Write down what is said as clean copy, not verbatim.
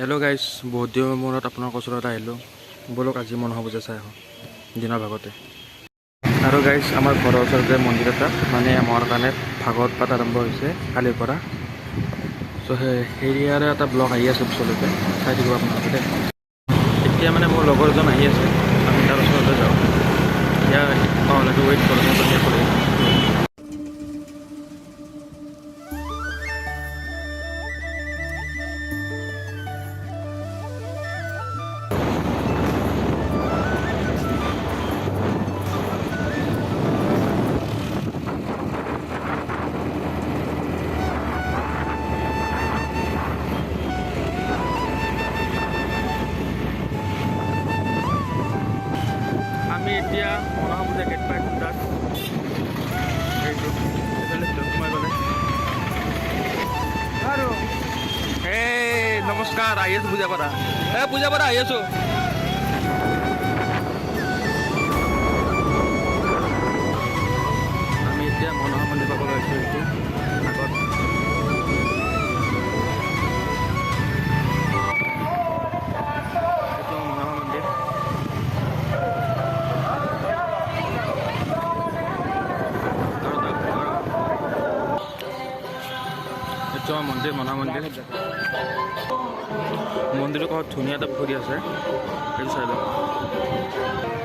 Hello' guys, বহুত দিনৰ মূৰত আপোনালোকৰ ওচৰত আহিলোঁ। ব'লক আজি মনসা পূজা চাই আহোঁ দিনৰ ভাগতে। আৰু গাইজ, আমাৰ ঘৰৰ ওচৰতে মন্দিৰ এটা মানে আমাৰ কাৰণে ভাগৱত পাঠ আৰম্ভ হৈছে কালিৰ পৰা। চ' হেৰিয়াৰে এটা ব্লগ আহি আছে পিছলৈকে, চাই থাকিব আপোনালোকে দেই। এতিয়া মানে মোৰ লগৰ এজন আহি আছে, আমি তাৰ ওচৰতে যাওঁ। এতিয়া পাওঁলৈকে ৱেইট কৰোঁ, ধুনীয়া কৰি। আমি এতিয়া মনসা পূজা গেট পাইছোঁ তাত। এইটো এইফালে সোমাই গ'লে আৰু নমস্কাৰ, আহি আছোঁ পূজা পৰা। পূজা পৰা আহি আছোঁ। আমি এতিয়া মনসা মন্দিৰ পাব লৈছোঁ। এইটো আগত এইটো মনসা মন্দিৰ। এইটো আমাৰ মন্দিৰ, মনসা মন্দিৰ। মন্দিৰৰ কাষত ধুনীয়া এটা পুখুৰী আছে, সেইটো চাই লওক।